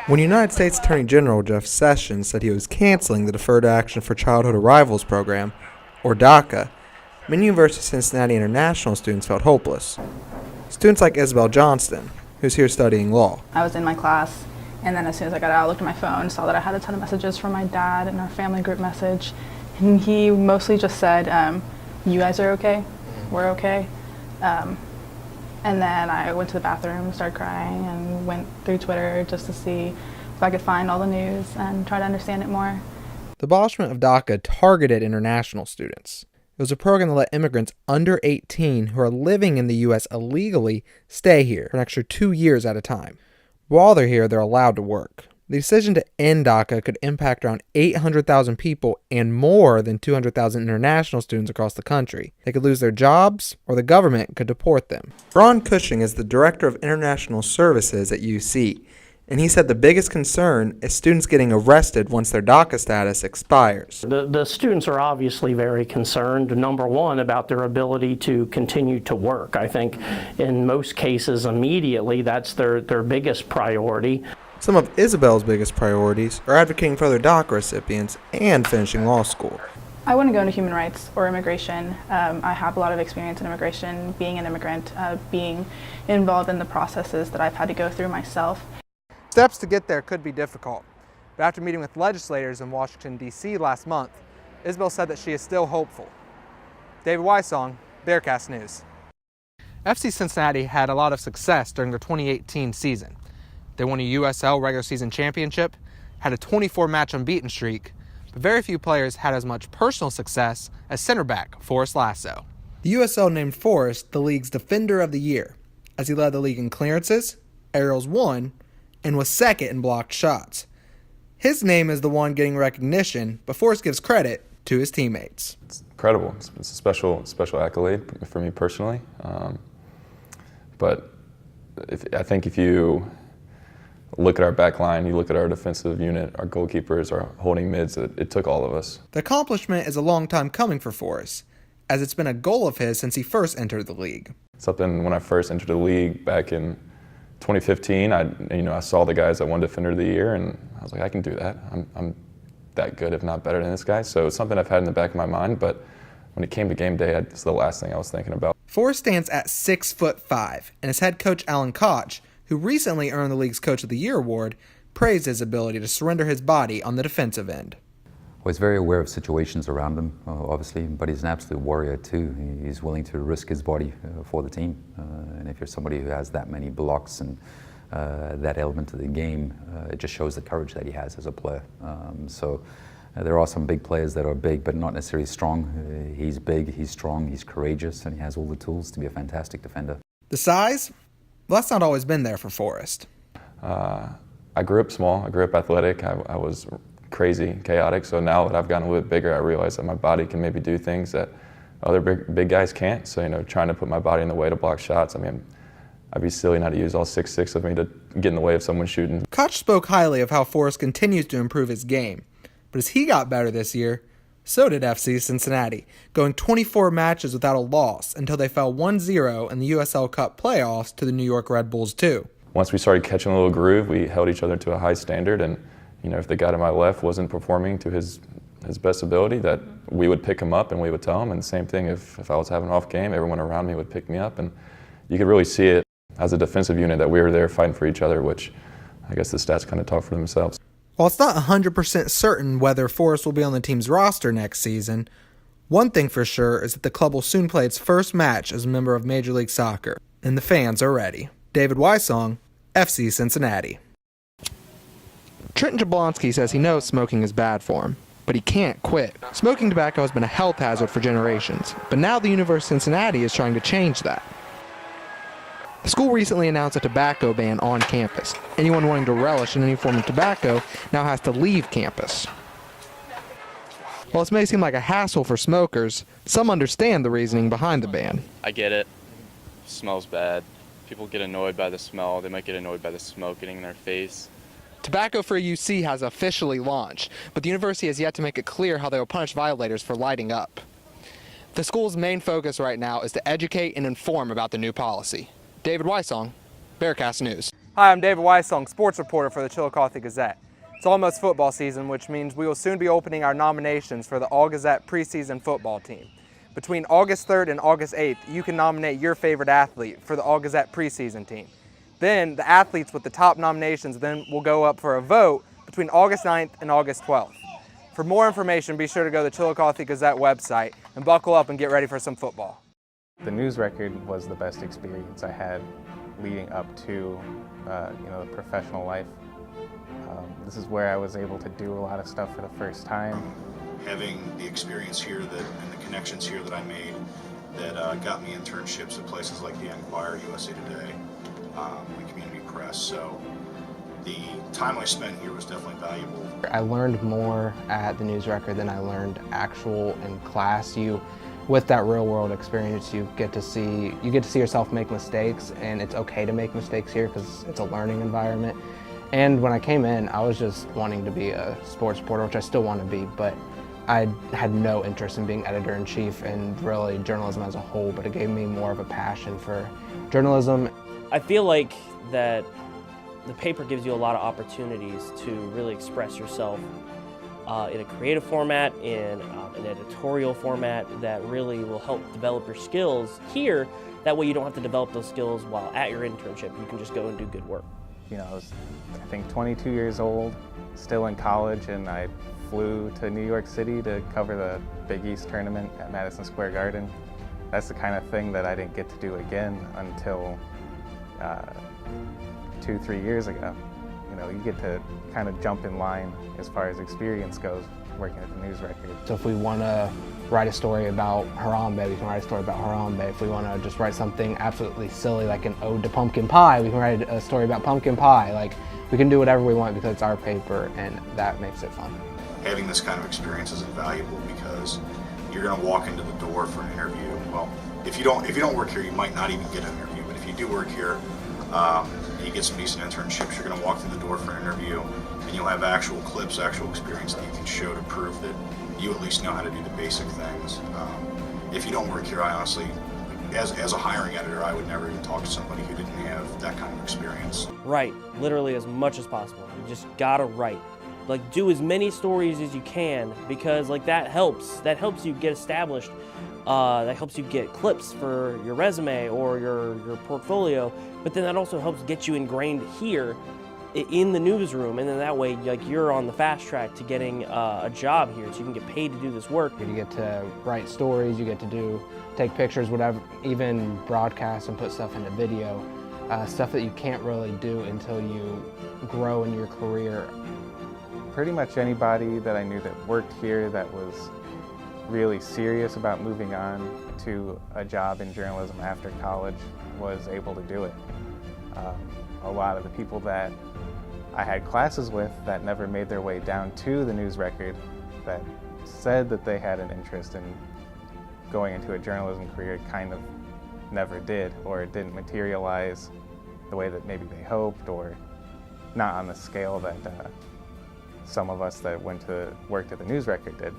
When United States Attorney General Jeff Sessions said he was canceling the Deferred Action for Childhood Arrivals program, or DACA, many University of Cincinnati International students felt hopeless. Students like Isabel Johnston, who's here studying law. I was in my class, and then as soon as I got out, I looked at my phone, saw that I had a ton of messages from my dad in our family group message, and he mostly just said, you guys are okay, we're okay. And then I went to the bathroom, started crying, and went through Twitter just to see if I could find all the news and try to understand it more. The abolishment of DACA targeted international students. It was a program that let immigrants under 18 who are living in the U.S. illegally stay here for an extra 2 years at a time. While they're here, they're allowed to work. The decision to end DACA could impact around 800,000 people and more than 200,000 international students across the country. They could lose their jobs, or the government could deport them. Ron Cushing is the Director of International Services at UC, and he said the biggest concern is students getting arrested once their DACA status expires. The students are obviously very concerned, number one, about their ability to continue to work. I think in most cases immediately that's their biggest priority. Some of Isabel's biggest priorities are advocating for other DACA recipients and finishing law school. I want to go into human rights or immigration. I have a lot of experience in immigration, being an immigrant, being involved in the processes that I've had to go through myself. Steps to get there could be difficult, but after meeting with legislators in Washington, D.C. last month, Isabel said that she is still hopeful. David Wysong, Bearcast News. FC Cincinnati had a lot of success during their 2018 season. They won a USL regular season championship, had a 24-match unbeaten streak, but very few players had as much personal success as center back Forrest Lasso. The USL named Forrest the league's Defender of the Year, as he led the league in clearances, aerials won, and was second in blocked shots. His name is the one getting recognition, but Forrest gives credit to his teammates. It's incredible. It's a special accolade for me personally. But I think if you look at our back line, you look at our defensive unit, our goalkeepers, our holding mids, it took all of us. The accomplishment is a long time coming for Forrest, as it's been a goal of his since he first entered the league. Something when I first entered the league back in 2015, I saw the guys that won Defender of the Year, and I was like, I can do that. I'm that good, if not better than this guy. So it's something I've had in the back of my mind, but when it came to game day, it's the last thing I was thinking about. Forrest stands at 6'5", and his head coach Alan Koch, who recently earned the league's Coach of the Year award, praised his ability to surrender his body on the defensive end. Well, he's very aware of situations around him, obviously, but he's an absolute warrior too. He's willing to risk his body for the team. And if you're somebody who has that many blocks and that element of the game, it just shows the courage that he has as a player. There are some big players that are big, but not necessarily strong. He's big, he's strong, he's courageous, and he has all the tools to be a fantastic defender. The size? Well, that's not always been there for Forrest. I grew up small. I grew up athletic. I was crazy, chaotic. So now that I've gotten a little bit bigger, I realize that my body can maybe do things that other big guys can't. So, trying to put my body in the way to block shots, I'd be silly not to use all 6'6" of me to get in the way of someone shooting. Koch spoke highly of how Forrest continues to improve his game. But as he got better this year, so did FC Cincinnati, going 24 matches without a loss until they fell 1-0 in the USL Cup playoffs to the New York Red Bulls 2. Once we started catching a little groove, we held each other to a high standard, and if the guy to my left wasn't performing to his best ability, that we would pick him up and we would tell him. And the same thing, if I was having an off game, everyone around me would pick me up, and you could really see it as a defensive unit that we were there fighting for each other, which I guess the stats kind of talk for themselves. While it's not 100% certain whether Forrest will be on the team's roster next season, one thing for sure is that the club will soon play its first match as a member of Major League Soccer, and the fans are ready. David Wysong, FC Cincinnati. Trenton Jablonski says he knows smoking is bad for him, but he can't quit. Smoking tobacco has been a health hazard for generations, but now the University of Cincinnati is trying to change that. The school recently announced a tobacco ban on campus. Anyone wanting to relish in any form of tobacco now has to leave campus. While this may seem like a hassle for smokers, some understand the reasoning behind the ban. I get it. It smells bad. People get annoyed by the smell. They might get annoyed by the smoke getting in their face. Tobacco Free UC has officially launched, but the university has yet to make it clear how they will punish violators for lighting up. The school's main focus right now is to educate and inform about the new policy. David Wysong, Bearcast News. Hi, I'm David Wysong, sports reporter for the Chillicothe Gazette. It's almost football season, which means we will soon be opening our nominations for the All-Gazette preseason football team. Between August 3rd and August 8th, you can nominate your favorite athlete for the All-Gazette preseason team. Then, the athletes with the top nominations then will go up for a vote between August 9th and August 12th. For more information, be sure to go to the Chillicothe Gazette website and buckle up and get ready for some football. The news record was the best experience I had leading up to the professional life. This is where I was able to do a lot of stuff for the first time. Having the experience here and the connections here that I made that got me internships at places like the Enquirer, USA Today, and Community Press. So the time I spent here was definitely valuable. I learned more at the news record than I learned actual in class. With that real world experience, you get to see yourself make mistakes, and it's okay to make mistakes here because it's a learning environment. And when I came in, I was just wanting to be a sports reporter, which I still want to be, but I had no interest in being editor-in-chief and really journalism as a whole, but it gave me more of a passion for journalism. I feel like that the paper gives you a lot of opportunities to really express yourself in a creative format, in an editorial format that really will help develop your skills here. That way you don't have to develop those skills while at your internship. You can just go and do good work. I was, 22 years old, still in college, and I flew to New York City to cover the Big East tournament at Madison Square Garden. That's the kind of thing that I didn't get to do again until 2-3 years ago. You get to kind of jump in line as far as experience goes working at the news record. So if we want to write a story about Harambe, we can write a story about Harambe. If we want to just write something absolutely silly like an ode to pumpkin pie, we can write a story about pumpkin pie. Like, we can do whatever we want because it's our paper, and that makes it fun. Having this kind of experience is invaluable because you're going to walk into the door for an interview. Well, if you don't work here, you might not even get an interview. But if you do work here, you get some decent internships, you're going to walk through the door for an interview, and you'll have actual clips, actual experience that you can show to prove that you at least know how to do the basic things. If you don't work here, I honestly, as a hiring editor, I would never even talk to somebody who didn't have that kind of experience. Write, literally as much as possible. You just gotta write. Like, do as many stories as you can, because that helps you get established. That helps you get clips for your resume or your portfolio, but then that also helps get you ingrained here in the newsroom, and then that way you're on the fast track to getting a job here, so you can get paid to do this work. You get to write stories, you get to take pictures, whatever, even broadcast and put stuff into video, stuff that you can't really do until you grow in your career. Pretty much anybody that I knew that worked here that was really serious about moving on to a job in journalism after college was able to do it. A lot of the people that I had classes with that never made their way down to the news record that said that they had an interest in going into a journalism career kind of never did, or it didn't materialize the way that maybe they hoped, or not on the scale that some of us that worked at the news record did.